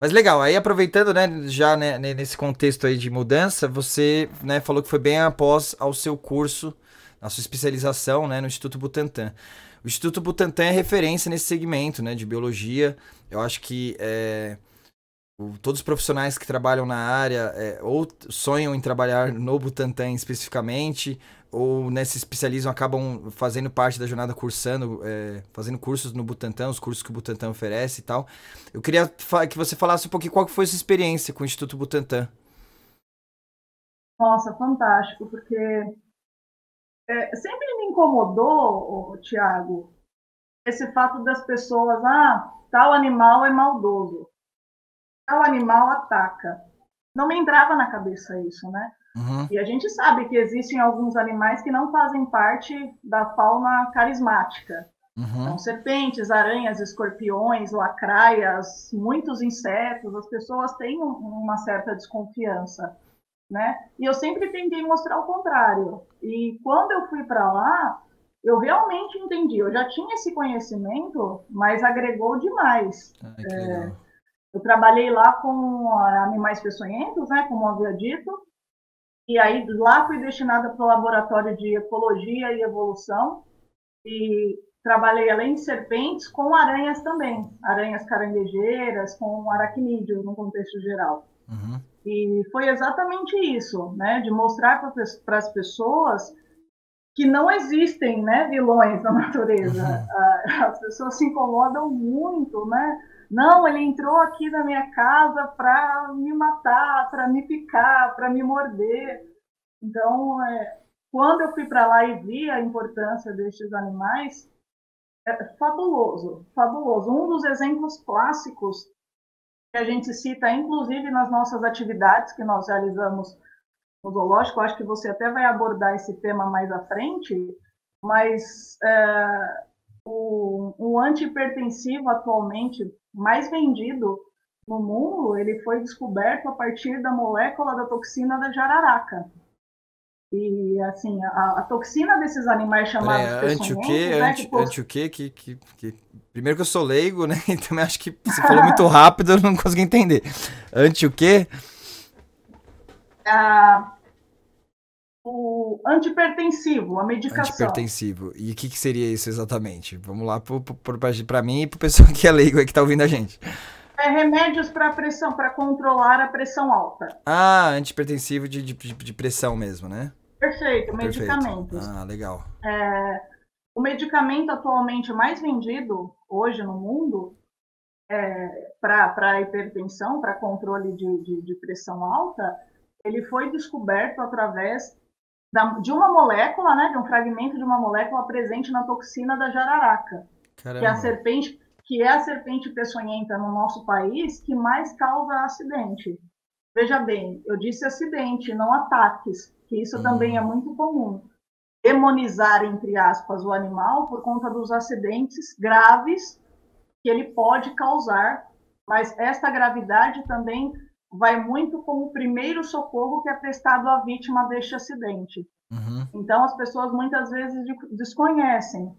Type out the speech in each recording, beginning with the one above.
Mas legal, aí aproveitando, né, já né, nesse contexto aí de mudança, você, né, falou que foi bem após ao seu curso, a sua especialização, né, no Instituto Butantan. O Instituto Butantan é referência nesse segmento, né, de biologia. Eu acho que todos os profissionais que trabalham na área ou sonham em trabalhar no Butantan especificamente, ou né, se especializam, acabam fazendo parte da jornada cursando, fazendo cursos no Butantan, os cursos que o Butantan oferece e tal. Eu queria que você falasse um pouquinho qual que foi a sua experiência com o Instituto Butantan. Nossa, fantástico, porque sempre me incomodou, Tiago, esse fato das pessoas, tal animal é maldoso, tal animal ataca. Não me entrava na cabeça isso, né? Uhum, E a gente sabe que existem alguns animais que não fazem parte da fauna carismática. uhum, Então, serpentes, aranhas, escorpiões, lacraias, muitos insetos, as pessoas têm uma certa desconfiança, né? E eu sempre tentei mostrar o contrário. E quando eu fui para lá, eu realmente entendi. Eu já tinha esse conhecimento, mas agregou demais. ai, que legal. Eu trabalhei lá com animais peçonhentos, né, como havia dito, e aí lá fui destinada para o laboratório de ecologia e evolução, e trabalhei além de serpentes com aranhas também, aranhas caranguejeiras, com aracnídeos no contexto geral. Uhum, E foi exatamente isso, né, de mostrar para as pessoas que não existem, né, vilões na natureza. uhum, As pessoas se incomodam muito, né? Não, ele entrou aqui na minha casa para me matar, para me picar, para me morder. Então, quando eu fui para lá e vi a importância destes animais, é fabuloso, fabuloso. Um dos exemplos clássicos que a gente cita, inclusive nas nossas atividades que nós realizamos no zoológico, acho que você até vai abordar esse tema mais à frente, mas o antihipertensivo atualmente mais vendido no mundo, ele foi descoberto a partir da molécula da toxina da jararaca. E, assim, a toxina desses animais Peraí, chamados anti o quê? peçonhentos, né, Anti o quê? Primeiro que eu sou leigo, né? E também acho que você falou muito rápido, eu não consegui entender. Anti o quê? o antihipertensivo, a medicação. Antipertensivo. E o que seria isso exatamente? Vamos lá pra mim e pro pessoal que é leigo aí que tá ouvindo a gente. Remédios para pressão, para controlar a pressão alta. Ah, antipertensivo de pressão mesmo, né? Perfeito, Perfeito. medicamentos. Ah, legal. O medicamento atualmente mais vendido hoje no mundo para hipertensão, para controle de pressão alta, ele foi descoberto através de uma molécula, né, de um fragmento de uma molécula presente na toxina da jararaca, que é a Caramba. serpente, que é a serpente peçonhenta no nosso país que mais causa acidente. Veja bem, eu disse acidente, não ataques, que isso também é Hum, muito comum. Demonizar, entre aspas, o animal por conta dos acidentes graves que ele pode causar, mas esta gravidade também vai muito com o primeiro socorro que é prestado à vítima deste acidente. uhum, Então, as pessoas muitas vezes desconhecem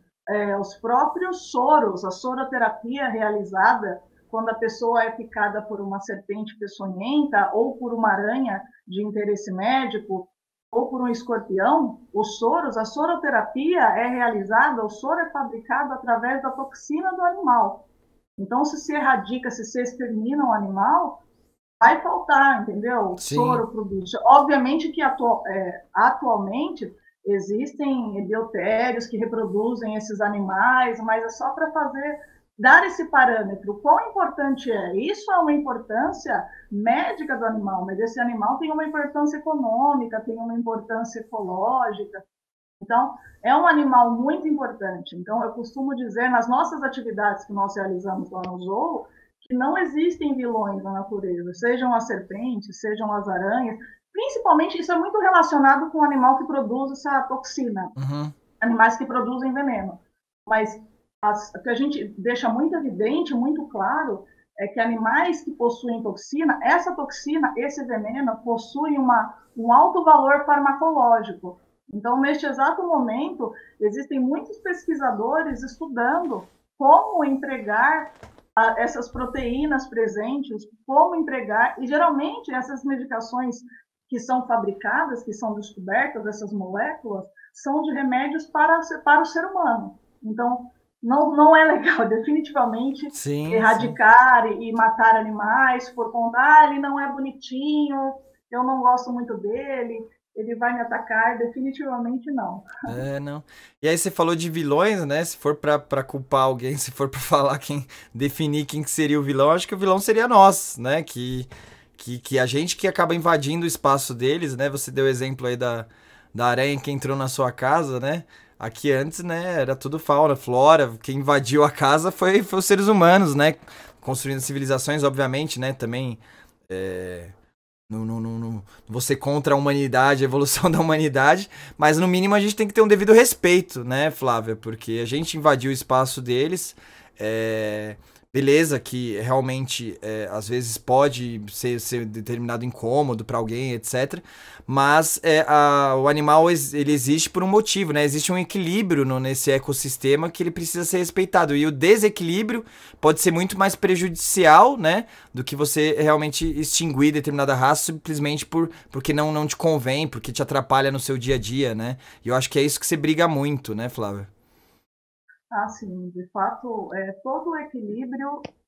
os próprios soros, a soroterapia realizada quando a pessoa é picada por uma serpente peçonhenta ou por uma aranha de interesse médico ou por um escorpião, os soros, a soroterapia é realizada, o soro é fabricado através da toxina do animal. Então, se erradica, se extermina o animal, vai faltar, entendeu? sim. Soro para o bicho. Obviamente que atualmente existem biotérios que reproduzem esses animais, mas é só para dar esse parâmetro. Quão importante é? Isso é uma importância médica do animal, mas esse animal tem uma importância econômica, tem uma importância ecológica. Então, é um animal muito importante. Então, eu costumo dizer, nas nossas atividades que nós realizamos lá no zoo, que não existem vilões na natureza, sejam as serpentes, sejam as aranhas. Principalmente, isso é muito relacionado com o animal que produz essa toxina, Uhum, animais que produzem veneno. Mas o que a gente deixa muito evidente, muito claro, é que animais que possuem toxina, essa toxina, esse veneno, possui um alto valor farmacológico. Então, neste exato momento, existem muitos pesquisadores estudando como empregar essas proteínas presentes, como empregar, e geralmente essas medicações que são fabricadas, que são descobertas, essas moléculas, são de remédios para o ser humano. Então, não é legal, definitivamente, Sim, sim. erradicar e matar animais por conta, ele não é bonitinho, eu não gosto muito dele, ele vai me atacar, definitivamente não. É, não. E aí você falou de vilões, né? Se for pra culpar alguém, se for pra falar quem, definir quem que seria o vilão, acho que o vilão seria nós, né? Que a gente que acaba invadindo o espaço deles, né? Você deu o exemplo aí da aranha que entrou na sua casa, né? Aqui antes, né, era tudo fauna, flora. Quem invadiu a casa foi os seres humanos, né? Construindo civilizações, obviamente, né? Também é, você contra a humanidade, a evolução da humanidade, mas no mínimo a gente tem que ter um devido respeito, né, Flávia? Porque a gente invadiu o espaço deles. é, Beleza, que realmente às vezes pode ser determinado incômodo para alguém, etc. Mas o animal ele existe por um motivo, né? Existe um equilíbrio nesse ecossistema que ele precisa ser respeitado. E o desequilíbrio pode ser muito mais prejudicial, né? Do que você realmente extinguir determinada raça simplesmente porque não te convém, porque te atrapalha no seu dia a dia, né? E eu acho que é isso que você briga muito, né, Flávia? Assim, de fato,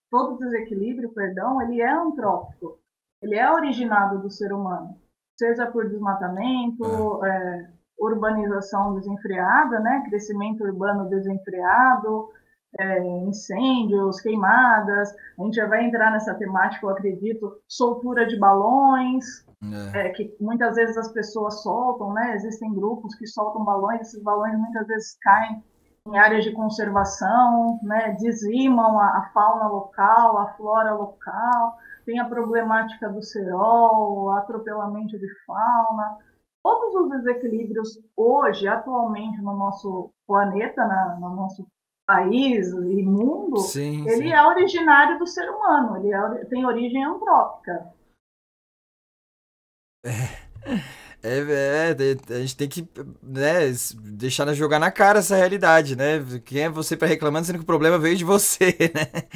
todo desequilíbrio, perdão, ele é antrópico, ele é originado do ser humano, seja por É. desmatamento, urbanização desenfreada, né, crescimento urbano desenfreado, incêndios, queimadas, a gente já vai entrar nessa temática, eu acredito, soltura de balões, É. que muitas vezes as pessoas soltam, né, existem grupos que soltam balões, esses balões muitas vezes caem em áreas de conservação, né, dizimam a fauna local, a flora local, tem a problemática do cerol, atropelamento de fauna. Todos os desequilíbrios hoje, atualmente, no nosso planeta, no nosso país e mundo, Sim, ele sim. é originário do ser humano, tem origem antrópica. A gente tem que, né, deixar jogar na cara essa realidade, né? Quem é você para reclamando, sendo que o problema veio de você, né?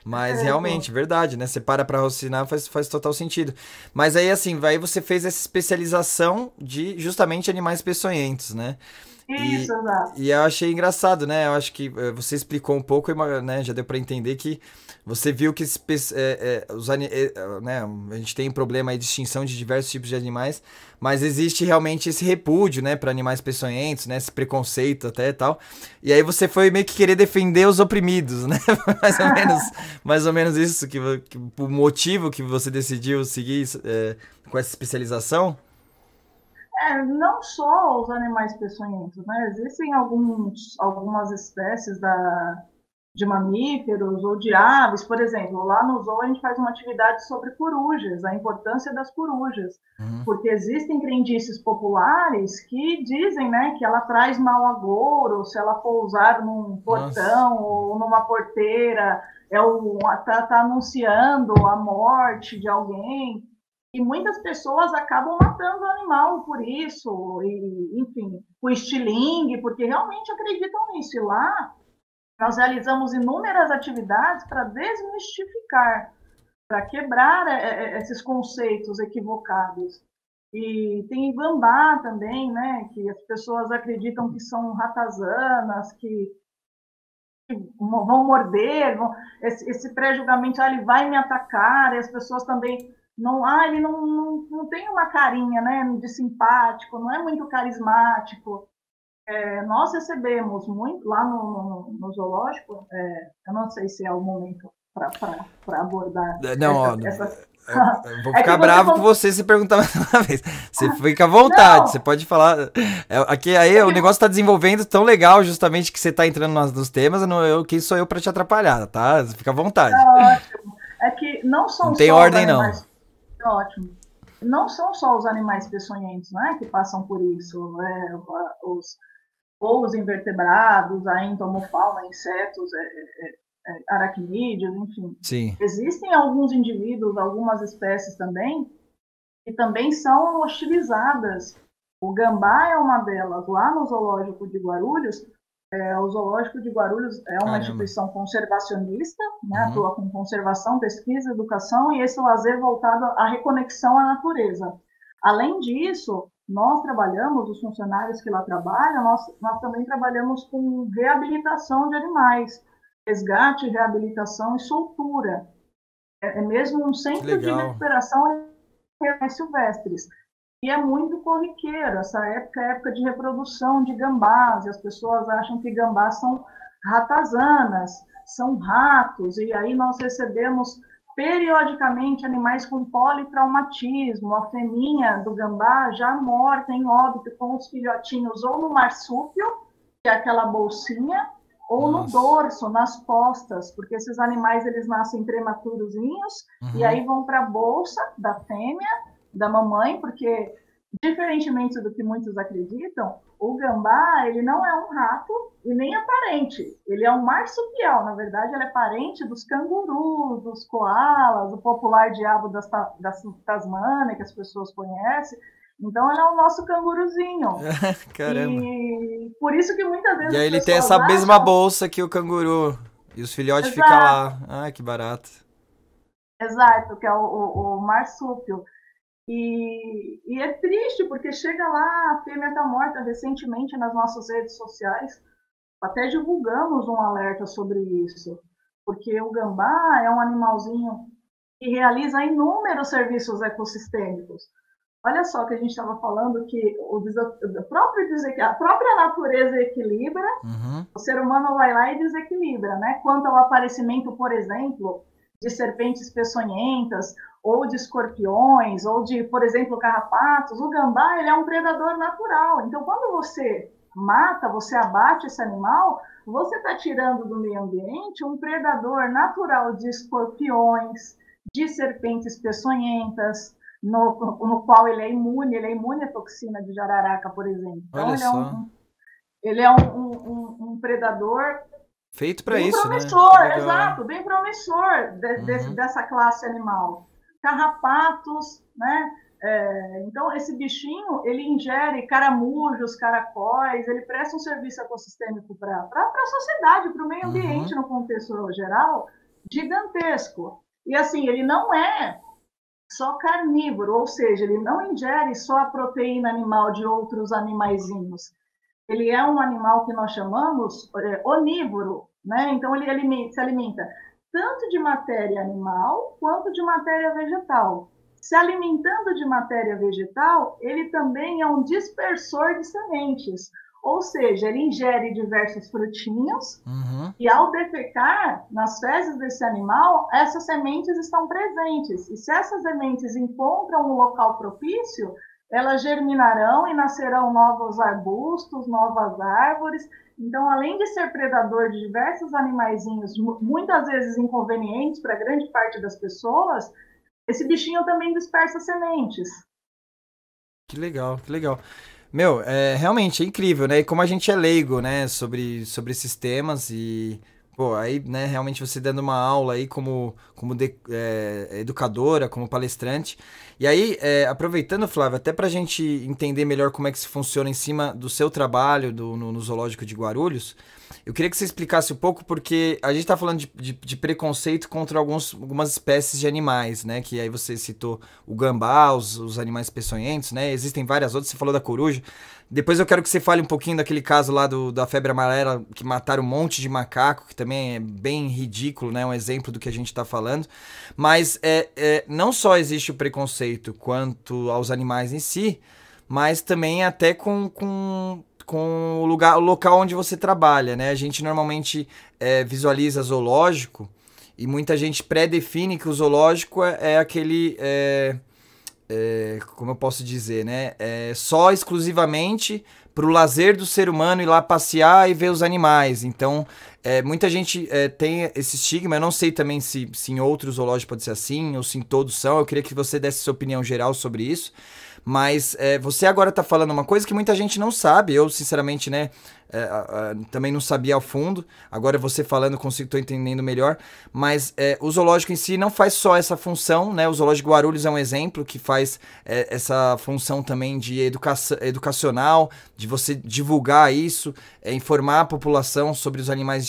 Mas realmente, verdade, né? Você para raciocinar, faz total sentido. Mas aí, assim, aí você fez essa especialização de justamente animais peçonhentos, né? Isso, E, exato. e eu achei engraçado, né? Eu acho que você explicou um pouco, né? Já deu para entender que você viu que né? A gente tem problema aí de extinção de diversos tipos de animais, mas existe realmente esse repúdio, né, para animais peçonhentos, né? Esse preconceito até e tal. E aí você foi meio que querer defender os oprimidos, né? Mais ou menos isso que o motivo que você decidiu seguir com essa especialização. Não só os animais peçonhentos, né? Existem algumas espécies de mamíferos ou de aves, por exemplo, lá no zoo a gente faz uma atividade sobre corujas, a importância das corujas, Uhum. porque existem crendices populares que dizem, né, que ela traz mau agouro se ela pousar num Nossa. portão ou numa porteira, tá anunciando a morte de alguém. E muitas pessoas acabam matando o animal por isso, e, enfim, o estilingue, porque realmente acreditam nisso. E lá nós realizamos inúmeras atividades para desmistificar, para quebrar esses conceitos equivocados. E tem gambá também, né, que as pessoas acreditam que são ratazanas, que vão morder, esse pré-julgamento, ele vai me atacar, e as pessoas também ele não tem uma carinha, né, de simpático, não é muito carismático. Nós recebemos muito lá no zoológico, eu não sei se é o momento para abordar Não, ó, essa. eu vou É que ficar você bravo com falou. você se perguntar mais uma vez. Você fica à vontade, você Não, pode falar. Aqui aí é o que negócio tá desenvolvendo tão legal, justamente que você tá entrando nos temas, quem sou eu pra te atrapalhar, tá? Você fica à vontade. é que não Não são tem só os ordem, não. animais. Ótimo. Não são só os animais peçonhentos, né, que passam por isso. Ou os invertebrados, a entomofauna, insetos, aracnídeos, enfim. Sim. Existem alguns indivíduos, algumas espécies também, que também são hostilizadas. O gambá é uma delas. Lá no zoológico de Guarulhos, O Zoológico de Guarulhos é uma Caramba. instituição conservacionista, né, Uhum. atua com conservação, pesquisa, educação e esse lazer voltado à reconexão à natureza. Além disso, nós trabalhamos, os funcionários que lá trabalham, nós também trabalhamos com reabilitação de animais, resgate, reabilitação e soltura. É mesmo um Que centro de legal. recuperação de animais silvestres. E é muito corriqueiro, essa época é época de reprodução de gambás, e as pessoas acham que gambás são ratazanas, são ratos, e aí nós recebemos periodicamente animais com politraumatismo, a feminha do gambá já morta em óbito com os filhotinhos ou no marsúpio, que é aquela bolsinha, ou no Nossa. dorso, nas costas, porque esses animais eles nascem prematurozinhos e Uhum. aí vão para a bolsa da fêmea, da mamãe, porque diferentemente do que muitos acreditam, o gambá ele não é um rato e nem é parente. Ele é um marsupial, na verdade ele é parente dos cangurus, dos koalas, o popular diabo das Tasmânia que as pessoas conhecem. Então ele é o nosso canguruzinho. Caramba. E por isso que muitas E vezes aí as ele tem pessoas essa mesma acham. bolsa que o canguru. E os filhotes ficam Exato, lá. Ai, que barato. exato, que é o marsúpio. E é triste, porque chega lá, a fêmea está morta recentemente nas nossas redes sociais. Até divulgamos um alerta sobre isso, porque o gambá é um animalzinho que realiza inúmeros serviços ecossistêmicos. Olha só que a gente estava falando que a própria natureza equilibra, Uhum. o ser humano vai lá e desequilibra, né? Quanto ao aparecimento, por exemplo, de serpentes peçonhentas, ou de escorpiões, ou de, por exemplo, carrapatos, o gambá ele é um predador natural. Então, quando você mata, você abate esse animal, você está tirando do meio ambiente um predador natural de escorpiões, de serpentes peçonhentas, no qual ele é imune à toxina de jararaca, por exemplo. Então, Olha só. ele é um predador Feito pra bem isso, né? Que promissor, legal, é. exato, bem promissor Uhum. dessa classe animal. Carrapatos, né? Então, esse bichinho, ele ingere caramujos, caracóis, ele presta um serviço ecossistêmico para a sociedade, para o meio Uhum. ambiente, no contexto geral, gigantesco. E, assim, ele não é só carnívoro, ou seja, ele não ingere só a proteína animal de outros animaizinhos. Ele é um animal que nós chamamos onívoro, né? Então ele se alimenta tanto de matéria animal quanto de matéria vegetal. Se alimentando de matéria vegetal, ele também é um dispersor de sementes, ou seja, ele ingere diversos frutinhos Uhum. e ao defecar nas fezes desse animal, essas sementes estão presentes. E se essas sementes encontram um local propício, elas germinarão e nascerão novos arbustos, novas árvores. Então, além de ser predador de diversos animaizinhos, muitas vezes inconvenientes para grande parte das pessoas, esse bichinho também dispersa sementes. Que legal, que legal. Meu, realmente é incrível, né? E como a gente é leigo, né, sobre esses temas e, pô, aí, né, realmente você dando uma aula aí como educadora, como palestrante. E aí, aproveitando, Flávio, até pra gente entender melhor como é que se funciona em cima do seu trabalho no Zoológico de Guarulhos, eu queria que você explicasse um pouco, porque a gente tá falando de preconceito contra algumas espécies de animais, né? Que aí você citou o gambá, os animais peçonhentos, né? Existem várias outras, você falou da coruja. Depois eu quero que você fale um pouquinho daquele caso lá da febre amarela, que mataram um monte de macaco, que também é bem ridículo, né? Um exemplo do que a gente está falando. Mas não só existe o preconceito quanto aos animais em si, mas também até com o local onde você trabalha, né? A gente normalmente visualiza zoológico e muita gente pré-define que o zoológico é aquele... como eu posso dizer, né? Só exclusivamente para o lazer do ser humano ir lá passear e ver os animais. Então, muita gente tem esse estigma. Eu não sei também se em outros zoológicos pode ser assim ou se em todos são. Eu queria que você desse sua opinião geral sobre isso. Mas você agora está falando uma coisa que muita gente não sabe. Eu, sinceramente, né? também não sabia ao fundo. Agora você falando, estou entendendo melhor. Mas o zoológico em si não faz só essa função, né? O Zoológico Guarulhos é um exemplo que faz essa função também de educacional, de você divulgar isso, informar a população sobre os animais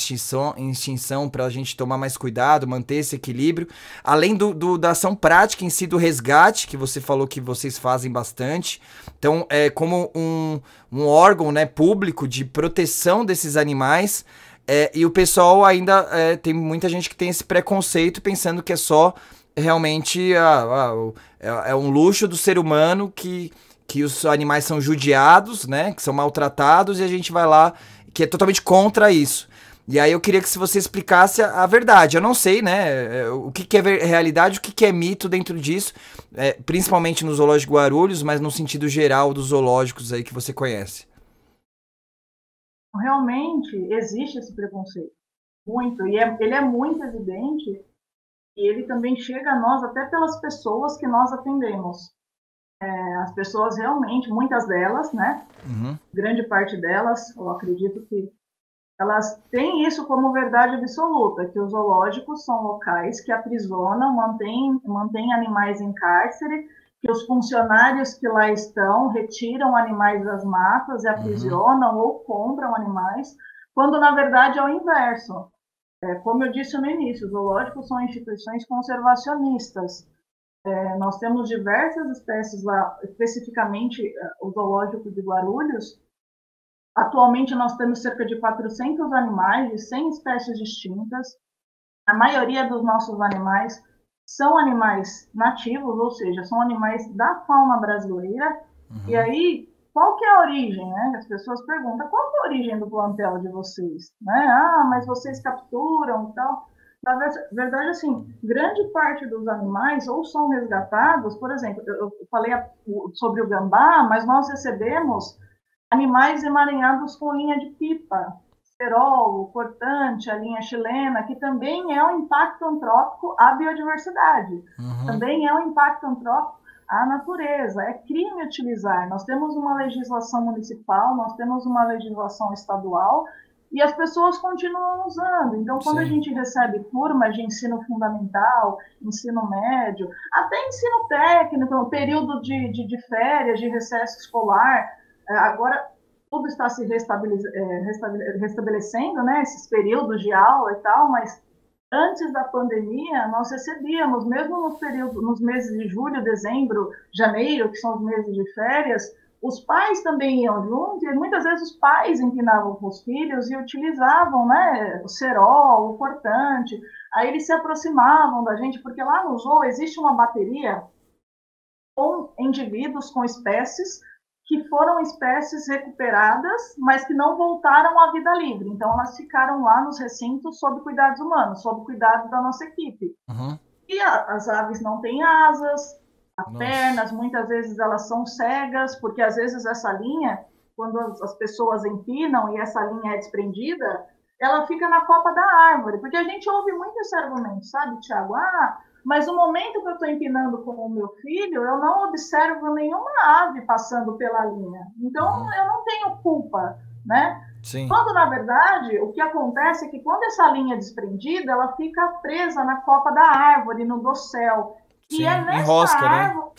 em extinção para a gente tomar mais cuidado, manter esse equilíbrio. Além da ação prática em si do resgate, que você falou que vocês fazem bastante. Então, como um órgão, né, público de proteção desses animais, e o pessoal ainda tem muita gente que tem esse preconceito pensando que é só realmente um luxo do ser humano que os animais são judiados, né, que são maltratados, e a gente vai lá, que é totalmente contra isso. E aí eu queria que você explicasse a verdade. Eu não sei, né, o que é realidade, o que é mito dentro disso, principalmente no Zoológico Guarulhos, mas no sentido geral dos zoológicos aí que você conhece. Realmente existe esse preconceito, muito, e ele é muito evidente, e ele também chega a nós até pelas pessoas que nós atendemos. As pessoas realmente, muitas delas, né, grande parte delas, eu acredito que elas têm isso como verdade absoluta, que os zoológicos são locais que aprisionam, mantêm animais em cárcere, que os funcionários que lá estão retiram animais das matas e aprisionam ou compram animais, quando na verdade é o inverso. Como eu disse no início, os zoológicos são instituições conservacionistas. Nós temos diversas espécies lá, especificamente o zoológico de Guarulhos. Atualmente nós temos cerca de 400 animais de 100 espécies distintas. A maioria dos nossos animais são animais nativos, ou seja, são animais da fauna brasileira. E aí, qual que é a origem, né? As pessoas perguntam, qual que é a origem do plantel de vocês? Né? Mas vocês capturam e tal. Na verdade, assim, grande parte dos animais ou são resgatados, por exemplo, eu falei sobre o gambá, mas nós recebemos animais emaranhados com linha de pipa, cerol, cortante, a linha chilena, que também é um impacto antrópico à biodiversidade, também é um impacto antrópico à natureza. É crime utilizar. Nós temos uma legislação municipal, nós temos uma legislação estadual, e as pessoas continuam usando. Então, quando a gente recebe turmas de ensino fundamental, ensino médio, até ensino técnico, período de férias, de recesso escolar, agora tudo está se restabelecendo, né, esses períodos de aula e tal, mas antes da pandemia nós recebíamos, mesmo nos meses de julho, dezembro, janeiro, que são os meses de férias, os pais também iam junto, e muitas vezes os pais empinavam com os filhos e utilizavam, né, o cerol, o cortante, aí eles se aproximavam da gente, porque lá no zoo existe uma bateria com indivíduos, com espécies, que foram espécies recuperadas, mas que não voltaram à vida livre. Então, elas ficaram lá nos recintos sob cuidados humanos, sob cuidado da nossa equipe. E as aves não têm asas, as pernas, muitas vezes elas são cegas, porque às vezes essa linha, quando as pessoas empinam e essa linha é desprendida, ela fica na copa da árvore. Porque a gente ouve muito esse argumento, sabe, Tiago? Mas no momento que eu estou empinando com o meu filho, eu não observo nenhuma ave passando pela linha. Então, eu não tenho culpa, né? Sim. Quando, na verdade, o que acontece é que quando essa linha é desprendida, ela fica presa na copa da árvore, no dossel. Sim, e é nesta enrosca, árvore... né?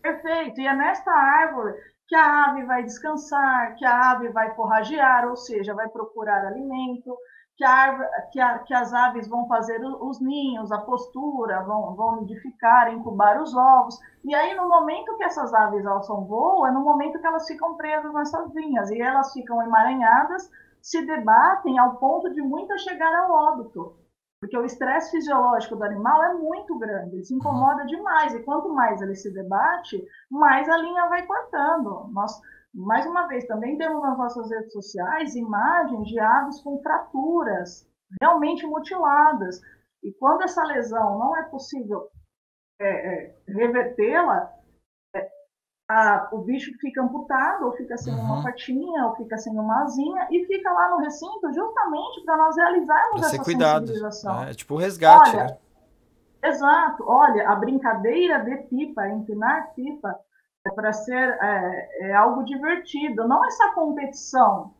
Perfeito. E é nesta árvore que a ave vai descansar, que a ave vai forragear, ou seja, vai procurar alimento, que as aves vão fazer os ninhos, a postura, vão nidificar, incubar os ovos. E aí, no momento que essas aves alçam voo, é no momento que elas ficam presas nessas linhas. E elas ficam emaranhadas, se debatem ao ponto de muitas chegar ao óbito. Porque o estresse fisiológico do animal é muito grande, ele se incomoda demais. E quanto mais ele se debate, mais a linha vai cortando. Nós, mais uma vez, também temos nas nossas redes sociais imagens de aves com fraturas, realmente mutiladas. E quando essa lesão não é possível revertê-la, o bicho fica amputado, ou fica sem uma patinha, ou fica sem uma asinha, e fica lá no recinto justamente para nós realizarmos Pra ser essa cuidado. sensibilização. É tipo um resgate, Olha, né? exato. Olha, a brincadeira de pipa, empinar pipa, é para ser algo divertido, não essa competição.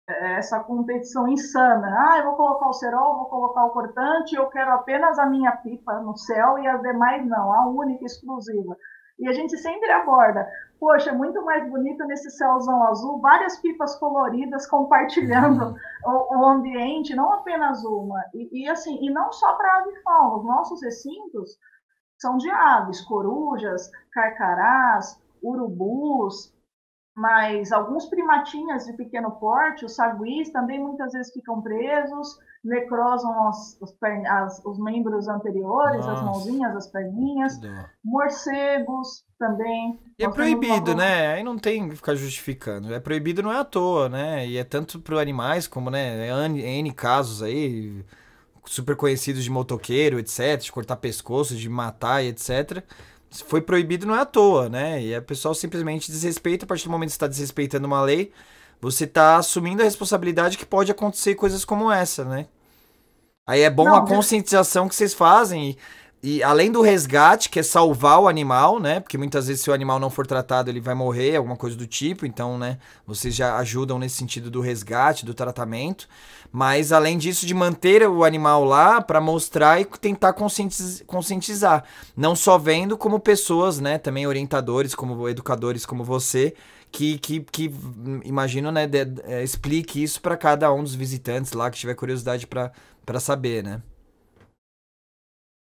essa competição insana. Ah, eu vou colocar o cerol, vou colocar o cortante, eu quero apenas a minha pipa no céu e as demais não, a única, exclusiva. E a gente sempre aborda, poxa, é muito mais bonito nesse céuzão azul, várias pipas coloridas compartilhando o ambiente, não apenas uma. E assim, e não só para ave e fauna, os nossos recintos são de aves, corujas, carcarás, urubus, mas alguns primatinhas de pequeno porte, os saguis, também muitas vezes ficam presos, necrosam os membros anteriores, as Nossa, mãozinhas, as que perninhas, dó. morcegos também. E é Nós temos uma... proibido, né? Aí não tem que ficar justificando. É proibido não é à toa, né? E é tanto para animais como, né? N casos aí, super conhecidos de motoqueiro, etc., de cortar pescoço, de matar e etc. Se foi proibido não é à toa, né? E a pessoa simplesmente desrespeita. A partir do momento que você está desrespeitando uma lei, você está assumindo a responsabilidade que pode acontecer coisas como essa, né? Aí é bom a Não, conscientização que vocês fazem e além do resgate, que é salvar o animal, né? Porque muitas vezes se o animal não for tratado, ele vai morrer, alguma coisa do tipo. Então, né? Vocês já ajudam nesse sentido do resgate, do tratamento. Mas além disso, de manter o animal lá para mostrar e tentar conscientizar. Não só vendo, como pessoas, né? Também orientadores, como educadores como você, que imagino, né? Explique isso para cada um dos visitantes lá que tiver curiosidade para saber, né?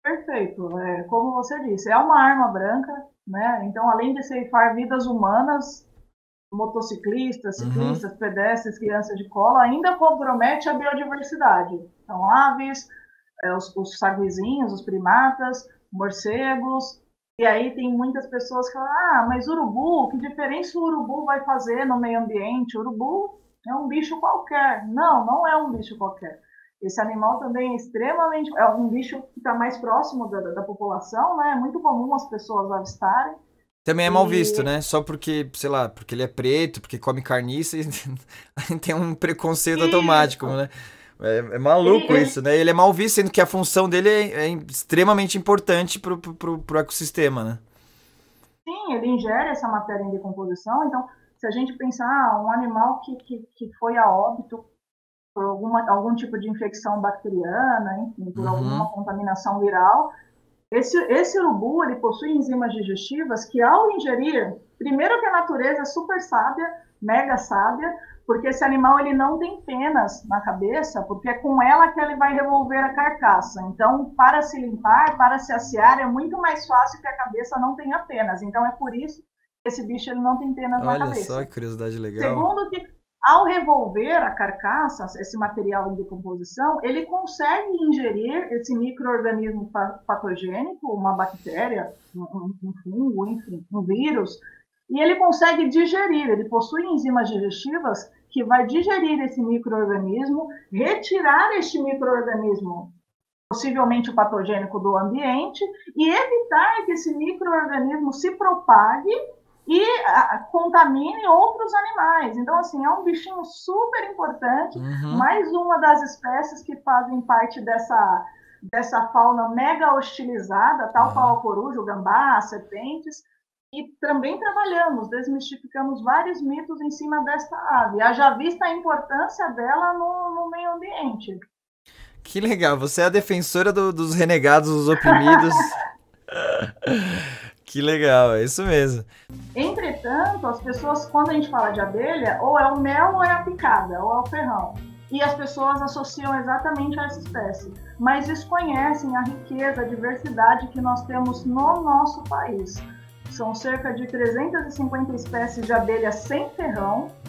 perfeito. É, como você disse, é uma arma branca, né? Então, além de ceifar vidas humanas, motociclistas, Uhum. ciclistas, pedestres, crianças de cola, ainda compromete a biodiversidade. Então, aves, os saguizinhos, os primatas, morcegos. E aí tem muitas pessoas que falam, ah, mas urubu, que diferença o urubu vai fazer no meio ambiente? O urubu é um bicho qualquer. Não, não é um bicho qualquer. Esse animal também é extremamente... É um bicho que está mais próximo da população, né? É muito comum as pessoas avistarem. Também é mal visto, E, né? Só porque, sei lá, porque ele é preto, porque come carniça, e tem um preconceito automático, isso. né? É maluco isso, né? Ele é mal visto, sendo que a função dele é extremamente importante pro ecossistema, né? sim, ele ingere essa matéria em decomposição. Então, se a gente pensar, um animal que foi a óbito por algum tipo de infecção bacteriana, enfim, por Uhum. alguma contaminação viral, esse urubu ele possui enzimas digestivas que, ao ingerir, primeiro que a natureza é super sábia, mega sábia, porque esse animal ele não tem penas na cabeça, porque é com ela que ele vai revolver a carcaça. Então, para se limpar, para se assear, é muito mais fácil que a cabeça não tenha penas. Então, é por isso que esse bicho ele não tem penas na Olha só cabeça. que curiosidade legal. Segundo que, ao revolver a carcaça, esse material em decomposição, ele consegue ingerir esse micro-organismo patogênico, uma bactéria, um fungo, enfim, um vírus, e ele consegue digerir, ele possui enzimas digestivas que vai digerir esse micro-organismo, retirar este micro-organismo, possivelmente o patogênico, do ambiente e evitar que esse micro-organismo se propague e contamine outros animais. Então, assim, é um bichinho super importante, Uhum. mais uma das espécies que fazem parte dessa fauna mega hostilizada, tal qual Aham. a coruja, o gambá, as serpentes, e também trabalhamos, desmistificamos vários mitos em cima desta ave. Haja vista a importância dela no meio ambiente. Que legal, você é a defensora dos renegados, dos oprimidos. Que legal, é isso mesmo. Entretanto, as pessoas, quando a gente fala de abelha, ou é o mel ou é a picada, ou é o ferrão. E as pessoas associam exatamente a essa espécie, mas desconhecem a riqueza, a diversidade que nós temos no nosso país. São cerca de 350 espécies de abelhas sem ferrão,